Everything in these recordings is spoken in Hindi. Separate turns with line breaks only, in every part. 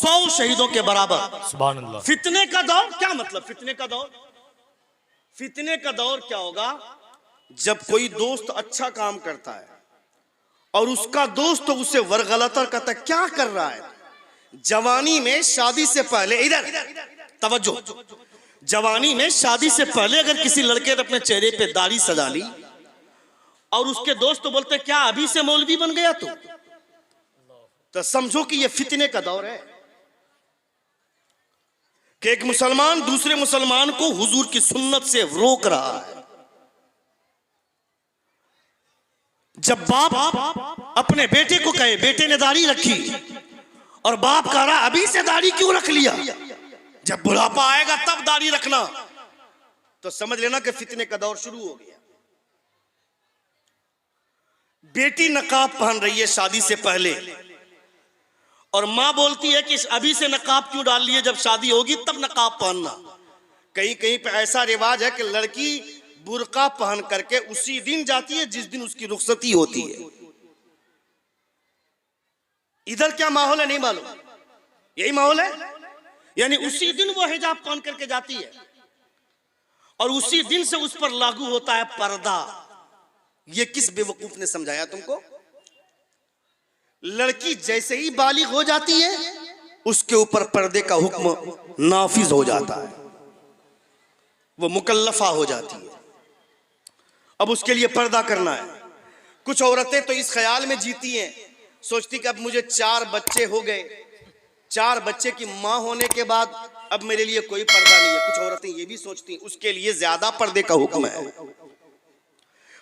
100 शहीदों के बराबर।
सुभान अल्लाह।
फितने का दौर क्या मतलब? फितने का दौर, फितने का दौर क्या होगा? जब कोई दोस्त अच्छा काम करता है और उसका दोस्त तो उसे वरगलाता कहता है क्या कर रहा है। जवानी में शादी से पहले, इधर तवज्जो, जवानी में शादी से पहले अगर किसी लड़के ने अपने चेहरे पे दाढ़ी सजा ली और उसके दोस्त तो बोलते क्या अभी से मौलवी बन गया तू, तो समझो कि ये फितने का दौर है कि एक मुसलमान दूसरे मुसलमान को हुजूर की सुन्नत से रोक रहा है। जब बाप अपने बेटे को कहे बेटे ने दाढ़ी रखी और बाप कह रहा अभी से दाढ़ी क्यों रख लिया, जब बुढ़ापा आएगा तब दाढ़ी रखना, तो समझ लेना कि फितने का दौर शुरू हो गया। बेटी नकाब पहन रही है शादी से पहले और मां बोलती है कि अभी से नकाब क्यों डाल लिए, जब शादी होगी तब नकाब पहनना। कहीं कहीं पे ऐसा रिवाज है कि लड़की बुर्का पहन करके उसी दिन जाती है जिस दिन उसकी रुखसती होती है। इधर क्या माहौल है नहीं मालूम, यही माहौल है, यानी उसी दिन वो हिजाब पहन करके जाती है और उसी दिन से उस पर लागू होता है पर्दा। ये किस बेवकूफ ने समझाया तुमको? लड़की जैसे ही बालिग हो जाती है उसके ऊपर पर्दे का हुक्म नाफिज हो जाता है, वो मुकल्लफा हो जाती है, अब उसके लिए पर्दा करना है। कुछ औरतें तो इस ख्याल में जीती हैं, सोचती कि अब मुझे 4 बच्चे हो गए, 4 बच्चे की मां होने के बाद अब मेरे लिए कोई पर्दा नहीं है। कुछ औरतें ये भी सोचती हैं उसके लिए ज्यादा पर्दे का हुक्म है,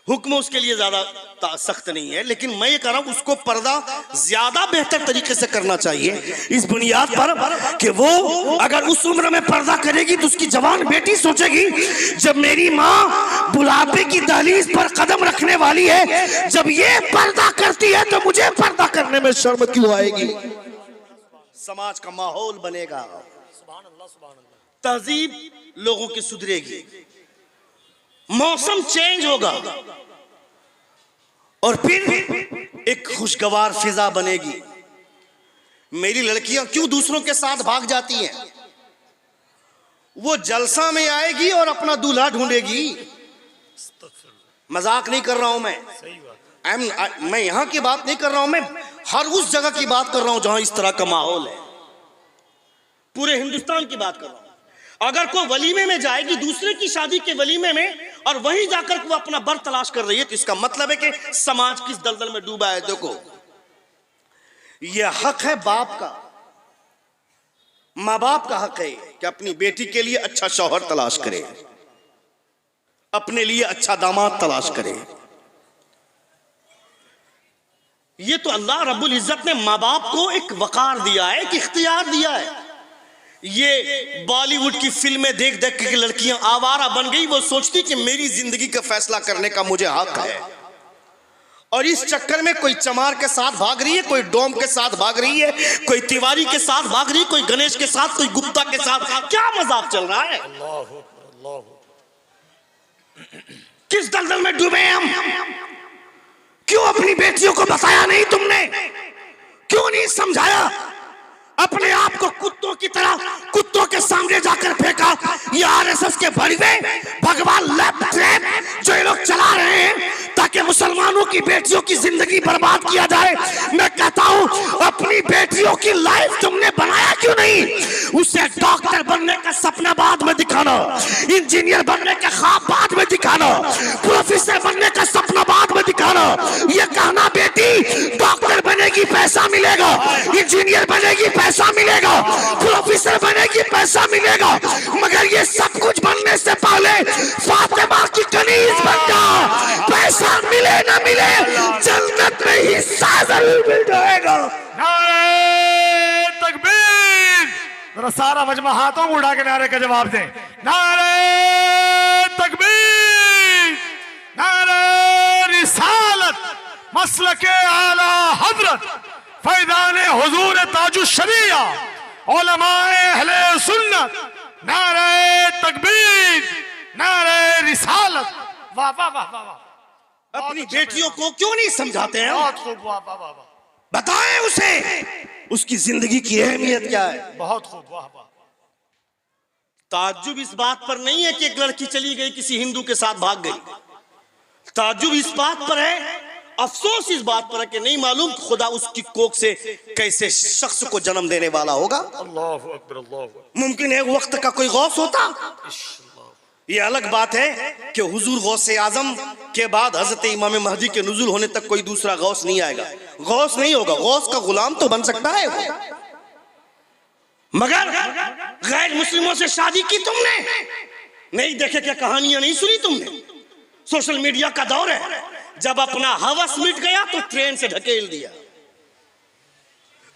हुक्म उसके लिए ज्यादा सख्त नहीं है, लेकिन मैं ये कह रहा हूं उसको पर्दा ज्यादा बेहतर तरीके से करना चाहिए इस बुनियाद पर कि वो अगर उस उम्र में पर्दा करेगी तो उसकी जवान बेटी सोचेगी जब मेरी माँ बुढ़ापे की दहलीज पर कदम रखने वाली है, जब ये पर्दा करती है तो मुझे पर्दा करने में शर्म क्यों आएगी। समाज का माहौल बनेगा, तहजीब लोगों की सुधरेगी, मौसम चेंज होगा और फिर एक खुशगवार फिजा बनेगी। मेरी लड़कियां क्यों दूसरों के साथ भाग जाती हैं? वो जलसा में आएगी और अपना दूल्हा ढूंढेगी। मजाक नहीं कर रहा हूं मैं यहां की बात नहीं कर रहा हूं, मैं हर उस जगह की बात कर रहा हूं जहां इस तरह का माहौल है, पूरे हिंदुस्तान की बात कर रहा हूं। अगर कोई वलीमे में जाएगी दूसरे की शादी के वलीमे में और वहीं जाकर वो अपना बर तलाश कर रही है, तो इसका मतलब है कि समाज किस दलदल में डूबा है। देखो यह हक है बाप का, माँ बाप का हक है कि अपनी बेटी के लिए अच्छा शौहर तलाश करे, अपने लिए अच्छा दामाद तलाश करे। ये तो अल्लाह रब्बुल इज्जत ने माँ बाप को एक वकार दिया है, एक इख्तियार दिया है। ये बॉलीवुड की फिल्में देख देख के लड़कियां आवारा बन गई, वो सोचती कि मेरी जिंदगी का फैसला करने का मुझे हक है, और इस चक्कर में कोई चमार के साथ भाग रही है, कोई डोम के साथ भाग रही है, कोई तिवारी के साथ भाग रही है, कोई गणेश के साथ, कोई गुप्ता के साथ। क्या मजाक चल रहा है? किस दलदल में डूबे हम? क्यों अपनी बेटियों को बताया नहीं तुमने? क्यों नहीं समझाया? अपने आप को कुत्तों की तरह कुत्तों के सामने जाकर फेंका। ये आरएसएस के भड़वे भगवान लैब ट्रैप जो ये लोग चला रहे हैं ताकि मुसलमानों की बेटियों की जिंदगी बर्बाद किया जाए। मैं कहता हूं अपनी बेटियों की लाइफ तुमने बनाया क्यों नहीं? उसे डॉक्टर बनने का सपना बाद में दिखाना, इंजीनियर बनने का ख्वाब बाद में दिखाना, प्रोफेसर बनने का सपना बाद में दिखाना, ये कहना बेटी डॉक्टर बनेगी पैसा मिलेगा, इंजीनियर बनेगी पैसा मिलेगा, प्रोफेसर बनेगी पैसा मिलेगा, मगर ये सब कुछ बनने से पहले फातिमा की कनीज बन जा। पैसा मिले ना मिले जन्नत में हिस्सा जरूर मिल जाएगा।
नारे तकबीर! जरा सारा मजमा हाथों को उठा के नारे का जवाब दे। नारे तकबीर! नारे रिसालत! मसलके आला हजरत फैजान हुजूर ताजुश शरिया उलमाए अहले सुन्नत। नारे तकबीर! नारे रिसालत! वाह वाह वाह वाह!
अपनी बेटियों को क्यों नहीं समझाते हैं?
बहुत खूब, वाह वाह वाह!
बताएं उसे उसकी जिंदगी की अहमियत क्या है।
बहुत खूब, वाह वाह।
ताज्जुब इस बात पर नहीं है कि एक लड़की चली गई किसी हिंदू के साथ भाग गई। ताज्जुब इस बात पर है, अफसोस इस बात पर है कि नहीं मालूम खुदा उसकी कोख से कैसे शख्स को जन्म देने वाला होगा।
अल्लाहु अकबर, अल्लाहु अकबर।
मुमकिन है वक्त का कोई गौस होता। ये अलग बात है कि हुजूर गौसे आजम के बाद हजरत इमाम महदी के नुज़ुल होने तक कोई दूसरा गौस नहीं आएगा। गौस नहीं होगा, गौस का गुलाम तो बन सकता है वो। मगर गैर मुस्लिमों से शादी की तुमने, नहीं देखे क्या कहानियां नहीं सुनी तुमने। सोशल मीडिया का दौर है, जब अपना हवस मिट गया तो ट्रेन से ढकेल दिया।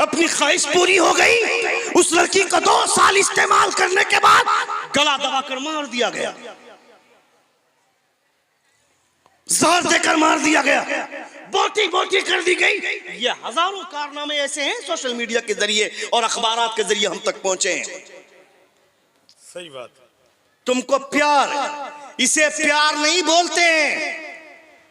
अपनी ख्वाहिश पूरी हो गई, उस लड़की को 2 साल इस्तेमाल करने के बाद गला दबाकर मार दिया गया, जहर देकर मार दिया गया, बोटी बोटी कर दी गई। ये हजारों कारनामे ऐसे हैं सोशल मीडिया के जरिए और अखबारात के जरिए हम तक पहुंचे हैं।
सही बात।
तुमको प्यार, इसे प्यार नहीं बोलते हैं,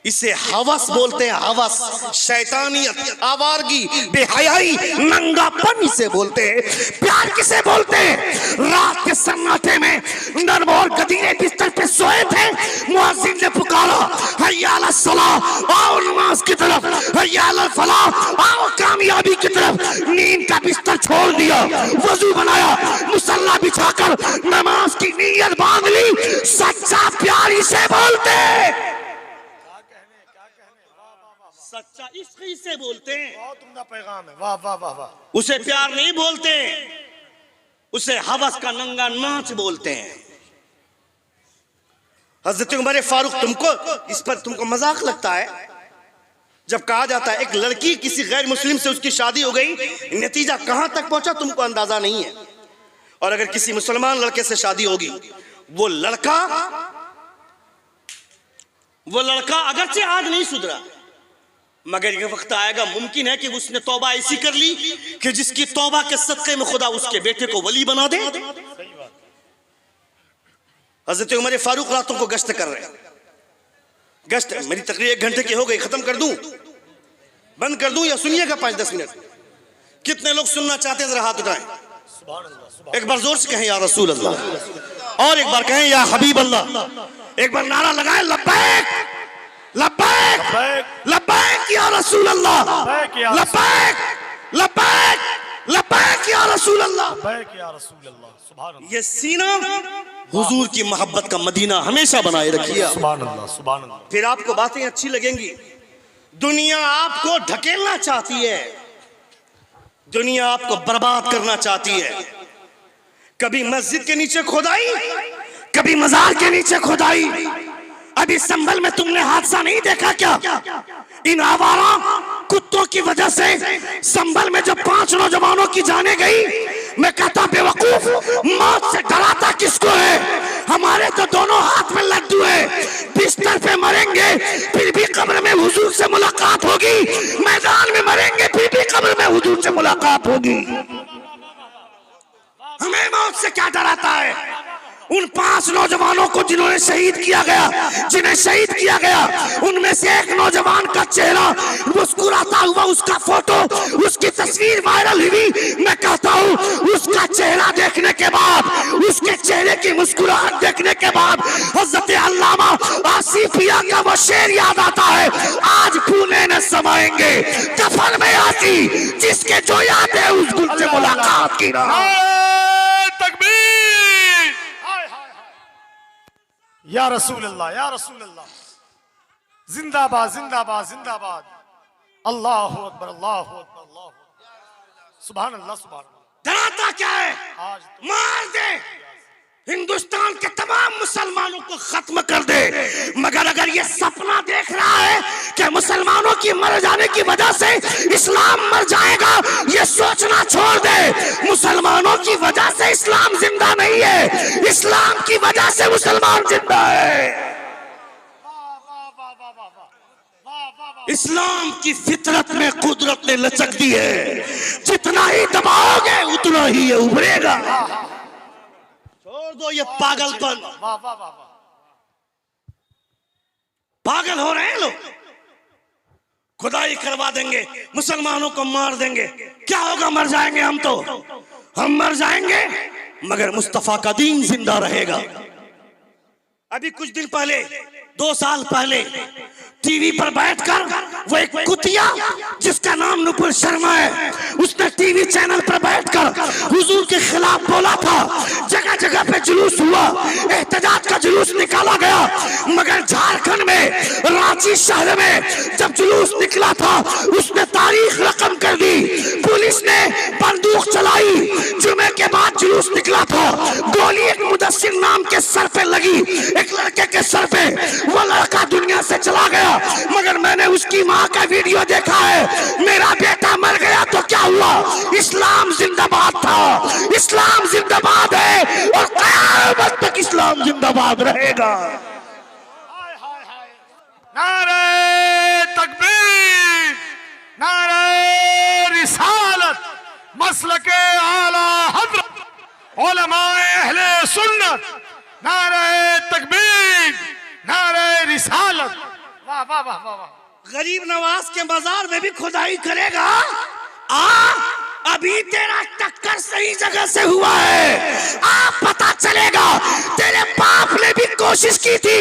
इसे हवस बोलते हैं। हवस, शैतानियत, आवारगी, बेहयाई, नंगापन इसे बोलते हैं। प्यार किसे बोलते हैं? रात के सन्नाटे में नर्म और गदीरे बिस्तर पे सोए थे, मुअज्जिन ने पुकारा हय्या अला सलाह, आओ नमाज की तरफ, हय्या अला फलाह, आओ कामयाबी की तरफ। नींद का बिस्तर छोड़ दिया, वजू बनाया, मुसल्ला बिछाकर नमाज की नीयत बांध ली। सच्चा प्यार इसे बोलते हैं। सच्चा इश्क इसे बोलते हैं।
बहुत उम्दा पैगाम है, वाह वाह वाह वाह।
उसे प्यार नहीं बोलते, उसे हवस का नंगा नाच बोलते हैं। हजरत उमर फारूक, तुमको इस पर तुमको मजाक लगता है जब कहा जाता है एक लड़की किसी गैर मुस्लिम से उसकी शादी हो गई, नतीजा कहां तक पहुंचा तुमको अंदाजा नहीं है। और अगर किसी मुसलमान लड़के से शादी होगी, वो लड़का अगरचे आज नहीं सुधरा, मगर ये वक्त आएगा, मुमकिन है कि उसने तौबा ऐसी कर ली कि जिसकी तौबा के सदक़े में खुदा उसके बेटे को वली बना दे। हजरत उमर फारूक रातों को गश्त कर रहे हैं। गश्त मेरी तकरीर 1 घंटे की हो गई, खत्म कर दूं, बंद कर दूं या सुनिएगा 5-10 मिनट? कितने लोग सुनना चाहते हैं जरा हाथ उठाएं। एक बार जोर से कहें या रसूल अल्लाह, और एक बार कहें या हबीब अल्लाह। एक बार नारा लगाएं, लब्बैक लब्बैक लब्बैक या रसूल अल्लाह, लब्बैक लब्बैक लब्बैक या रसूल अल्लाह,
लब्बैक या रसूल अल्लाह। सुभान अल्लाह।
ये सीना हुजूर की मोहब्बत का मदीना हमेशा बनाए रखिए।
सुभान अल्लाह, सुभान अल्लाह।
फिर आपको बातें अच्छी लगेंगी। दुनिया आपको ढकेलना चाहती है, दुनिया आपको बर्बाद करना चाहती है। कभी मस्जिद के नीचे खोदाई, कभी मजार के नीचे खोदाई। अभी संभल में तुमने हादसा नहीं देखा क्या? इन आवारा कुत्तों की वजह से संभल में जब 5 नौजवानों की जाने गई, मैं कहता बेवकूफ, मौत से डराता किसको है? हमारे तो दोनों हाथ में लड्डू है, बिस्तर पे मरेंगे फिर भी कब्र में हुजूर से मुलाकात होगी, मैदान में मरेंगे फिर भी कब्र में हुजूर से मुलाकात होगी। हमें मौत से क्या डराता है? उन 5 नौजवानों को जिन्होंने शहीद किया गया, जिन्हें शहीद किया गया, उनमें से एक नौजवान का चेहरा मुस्कुराता हुआ, उसका फोटो, उसकी तस्वीर वायरल हुई। मैं कहता हूँ उसका चेहरा देखने के बाद, उसके चेहरे की मुस्कुराहट देखने के बाद हजरत अल्लामा आसिफिया का वो शेर याद आता है, आज फूले न समाएंगे कफन में आती, जिसके जो याद है उस गुल से मुलाकात की ना।
या रसूल अल्लाह, या रसूल अल्लाह। जिंदाबाद जिंदाबाद जिंदाबाद। अल्लाहु अकबर, अल्लाहु अकबर, अल्लाहु अकबर। सुभान अल्लाह, सुभान अल्लाह।
डराता क्या है?
आज तो
मार दे, हिंदुस्तान के तमाम मुसलमानों को खत्म कर दे। मगर अगर ये सपना देख रहा है कि मुसलमानों की मर जाने की वजह से इस्लाम मर जाएगा, ये सोचना छोड़ दे। मुसलमानों की वजह से इस्लाम जिंदा नहीं है, इस्लाम की वजह से मुसलमान जिंदा है। इस्लाम की फितरत में कुदरत ने लचक दी है, जितना ही दबाओगे उतना ही ये उभरेगा। छोड़ दो ये पागलपन।
वाह वाह वाह वाह।
पागल हो रहे हैं लोग। खुदाई करवा देंगे, मुसलमानों को मार देंगे, क्या होगा? मर जाएंगे हम तो, हम मर जाएंगे, मगर मुस्तफा का दीन जिंदा रहेगा। अभी कुछ दिन पहले, 2 साल पहले टीवी पर बैठकर वो एक कुतिया जिसका नाम नुपुर शर्मा है, उसने टीवी चैनल पर बैठकर हुजूर के खिलाफ बोला था। जगह जगह पे जुलूस हुआ, एहतजाज का जुलूस निकाला गया, मगर झारखंड में रांची शहर में जब जुलूस निकला था उसने तारीख रकम कर दी। पुलिस ने बंदूक चलाई, जुमे के बाद जुलूस निकला था, गोली एक मुदस्सिर नाम के सर पे लगी, एक लड़के के सर पे, वो लड़का दुनिया से चला गया। मगर मैंने उसकी माँ का वीडियो देखा है, मेरा बेटा मर गया तो क्या हुआ? इस्लाम जिंदाबाद था, इस्लाम जिंदाबाद है और क़यामत तक इस्लाम जिंदाबाद रहेगा।
नारे तकबीर, नारे रिसालत, मसलके आला हज़रत उलमाए अहले सुन्नत, नारे तकबीर, नारे रिसालत। वाह वाह वाह वाह वाह।
गरीब नवाज के मजार में भी खुदाई करेगा? अभी तेरा टक्कर सही जगह से हुआ है, पता चलेगा। तेरे बाप ने भी कोशिश की थी,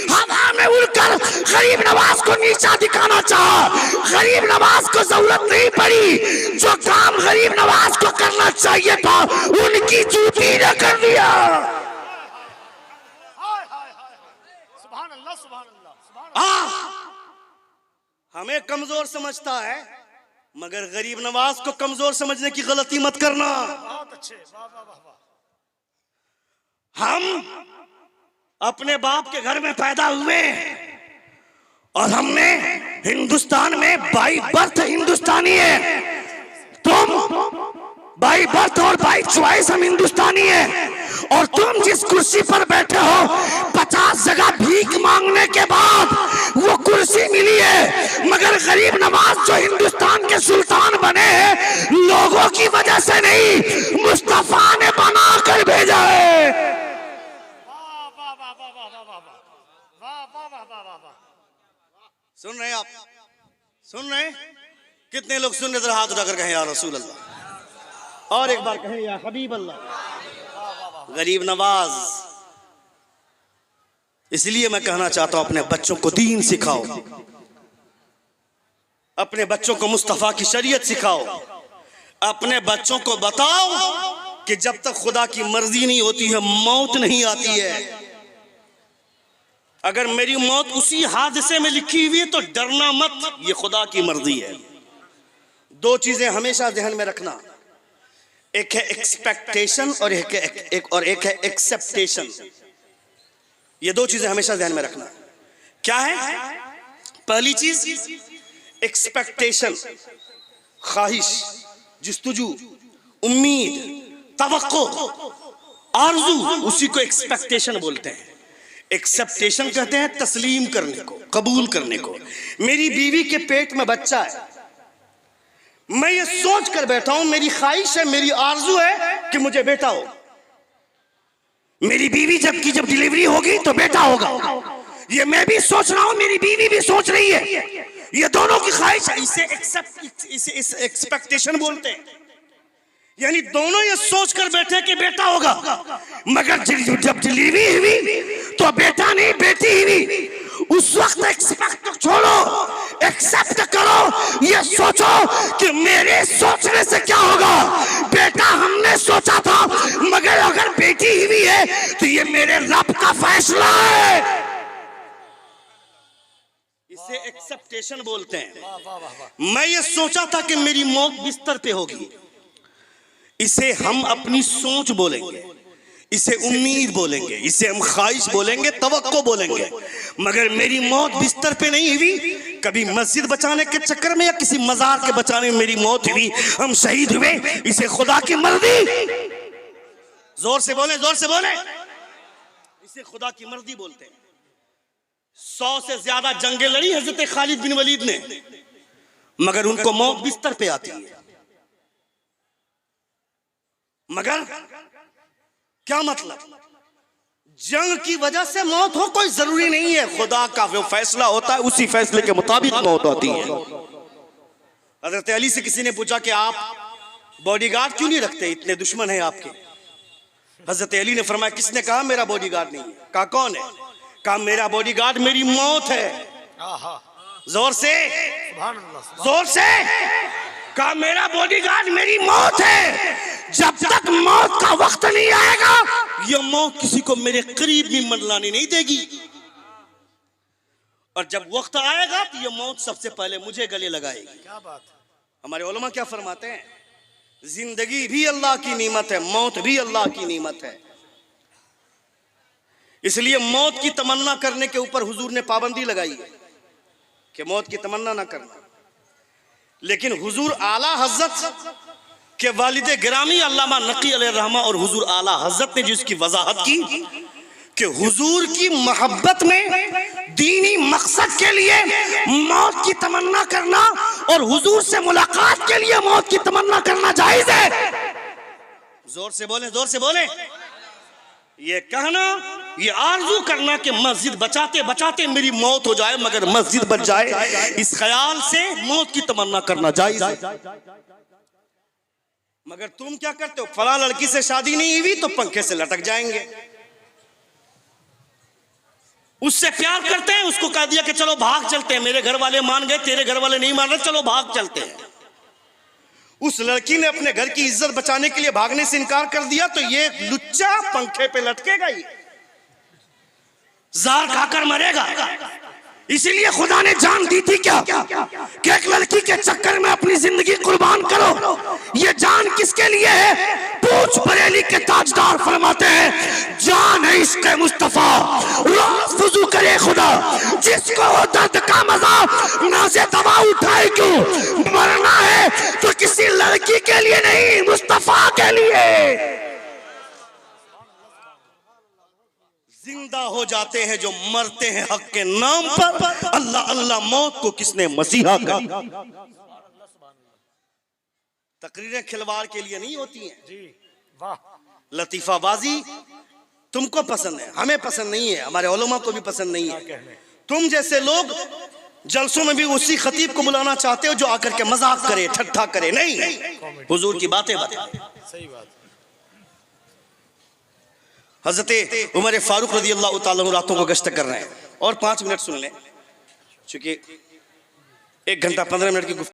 हवा में उड़कर गरीब नवाज को नीचा दिखाना चाहा, गरीब नवाज को जरूरत नहीं पड़ी। जो काम गरीब नवाज को करना चाहिए था उनकी जूती ने कर दिया।
सुभान अल्लाह, सुभान अल्लाह, सुभान अल्लाह।
हमें कमजोर समझता है, मगर गरीब नवाज को कमजोर समझने की गलती मत करना।
बहुत अच्छे, वाह वाह वाह वाह।
हम अपने बाप के घर में पैदा हुए और हमने हिंदुस्तान में बाई बर्थ हिंदुस्तानी है। तुम बाई बर्थ और बाई चॉइस हम हिंदुस्तानी है, और तुम जिस कुर्सी पर बैठे हो 50 जगह भीख मांगने के बाद वो कुर्सी मिली है। मगर गरीब नवाज जो हिंदुस्तान के सुल्तान बने हैं, लोगों की वजह से नहीं, मुस्तफा ने बना कर भेजा है। सुन रहे हैं आप? सुन रहे हैं? कितने लोग सुन रहे? हाथ उठाकर कहें या रसूल अल्लाह, और एक बार कहें या हबीब अल्लाह। गरीब नवाज, इसलिए मैं कहना चाहता हूं अपने बच्चों को दीन सिखाओ, अपने बच्चों को मुस्तफा की शरीयत सिखाओ, अपने बच्चों को बताओ कि जब तक खुदा की मर्जी नहीं होती है मौत नहीं आती है। अगर मेरी मौत उसी हादसे में लिखी हुई है तो डरना मत, ये खुदा की मर्जी है। 2 चीजें हमेशा ध्यान में रखना, एक है एक्सपेक्टेशन और एक है एक्सेप्टेशन। ये 2 चीजें हमेशा ध्यान में रखना। क्या है? पहली चीज एक्सपेक्टेशन, ख्वाहिश, जुस्तजू, उम्मीद, तवक्को, आरज़ू, उसी को एक्सपेक्टेशन बोलते हैं। एक्सेप्टेशन कहते हैं तस्लीम करने को, कबूल करने को। मेरी बीवी के पेट में बच्चा है, मैं ये सोच कर बैठा हूं, मेरी ख्वाहिश है, मेरी आरज़ू है कि मुझे बेटा हो। मेरी बीवी जब डिलीवरी होगी तो बेटा होगा, ये मैं भी सोच रहा हूं, मेरी बीवी भी सोच रही है, ये दोनों की ख्वाहिश है। इसे एक्सपेक्टेशन बोलते हैं। यानी दोनों ये सोच कर बैठे कि बेटा होगा, मगर जब डिलीवरी हुई तो बेटा नहीं बेटी हुई। उस वक्त एक्सपेक्ट छोड़ो, एक्सेप्ट करो, ये सोचो कि मेरे सोचने से क्या होगा। बेटा हमने सोचा था, मगर अगर बेटी हुई है तो ये मेरे रब का फैसला है। इसे एक्सेप्टेशन बोलते हैं। मैं ये सोचा था कि मेरी मौत बिस्तर पे होगी, इसे हम अपनी सोच बोलेंगे, इसे उम्मीद बोलेंगे, इसे हम ख्वाहिश बोलेंगे, तवक्को बोलेंगे। मगर मेरी मौत बिस्तर पे नहीं हुई, कभी मस्जिद बचाने के चक्कर में या किसी मजार के बचाने में मेरी मौत हुई, हम शहीद हुए, इसे खुदा की मर्जी। जोर से बोले, जोर से बोले, इसे खुदा की मर्जी बोलते हैं। 100 से ज्यादा जंगें लड़ी हजरत खालिद बिन वलीद ने, मगर उनको मौत बिस्तर पे आती है। मगर क्या मतलब? जंग की वजह से मौत हो कोई जरूरी नहीं है, खुदा का जो फैसला होता है उसी फैसले के मुताबिक मौत होती है। हजरत अली से किसी ने पूछा कि आप बॉडीगार्ड क्यों नहीं रखते, इतने दुश्मन हैं आपके। हजरत अली ने फरमाया किसने कहा मेरा बॉडीगार्ड नहीं है? कहा कौन है? कहा मेरा बॉडीगार्ड मेरी मौत है। जोर से, जोर से कहा मेरा बॉडीगार्ड मेरी मौत है। जब तक मौत का वक्त नहीं आएगा यह मौत किसी को मेरे करीब भी मंडलाने नहीं देगी, और जब वक्त आएगा तो यह मौत सबसे पहले मुझे गले लगाएगी।
क्या बात है।
हमारे उलमा क्या फरमाते हैं, जिंदगी भी अल्लाह की नेमत है, मौत भी अल्लाह की नेमत है। इसलिए मौत की तमन्ना करने के ऊपर हुजूर ने पाबंदी लगाई है कि मौत की तमन्ना ना करना। लेकिन हुजूर आला हजरत के वालिद गिरामी अल्लामा नकी अलैहिर्रहमा और हुजूर आला हजरत ने जिसकी वजाहत की कि हुजूर की मोहब्बत में दीनी मकसद के लिए मौत की तमन्ना करना और हुजूर से मुलाकात के लिए मौत की तमन्ना करना जायज है। जोर से बोले, जोर से बोले। ये कहना, ये आरजू करना कि मस्जिद बचाते बचाते मेरी मौत हो जाए मगर मस्जिद बच जाए, इस ख्याल से मौत की तमन्ना करना जायज है। मगर तुम क्या करते हो, फला लड़की से शादी नहीं हुई तो पंखे से लटक जाएंगे, उससे प्यार करते हैं, उसको कह दिया कि चलो भाग चलते हैं, मेरे घर वाले मान गए, तेरे घर वाले नहीं मान रहे, चलो भाग चलते हैं। उस लड़की ने अपने घर की इज्जत बचाने के लिए भागने से इनकार कर दिया तो ये लुच्चा पंखे पे लटकेगा ही, जार खाकर मरेगा। इसीलिए खुदा ने जान दी थी क्या कि एक लड़की के चक्कर में अपनी जिंदगी कुर्बान करो। ये जान किसके लिए है? पूछ बरेली के ताजदार फरमाते हैं जान है इश्क मुस्तफा, रोज वुजू करे खुदा, जिसको हो दर्द का मजा ना से दवा उठाए क्यों, मरना है तो किसी लड़की के लिए नहीं मुस्तफा के लिए। जिंदा हो जाते हैं जो मरते हैं हक के नाम पर। अल्लाह अल्लाह मौत को किसने मसीहा कहा। तकरीरें खिलवाड़ के लिए नहीं होती हैं
जी, वाह।
लतीफाबाजी तुमको पसंद है, हमें पसंद नहीं है, हमारे उलमा को भी पसंद नहीं है। तुम जैसे लोग जलसों में भी उसी खतीब को बुलाना चाहते हो जो आकर के मजाक करे, ठट्ठा करे। नहीं, हुजूर की बातें बताते।
सही बात।
हजरत उमर फारूक रज़ी अल्लाह तआला अन्हु रातों को गश्त कर रहे हैं, और 5 मिनट सुन लें, चूंकि 1 घंटा 15 मिनट की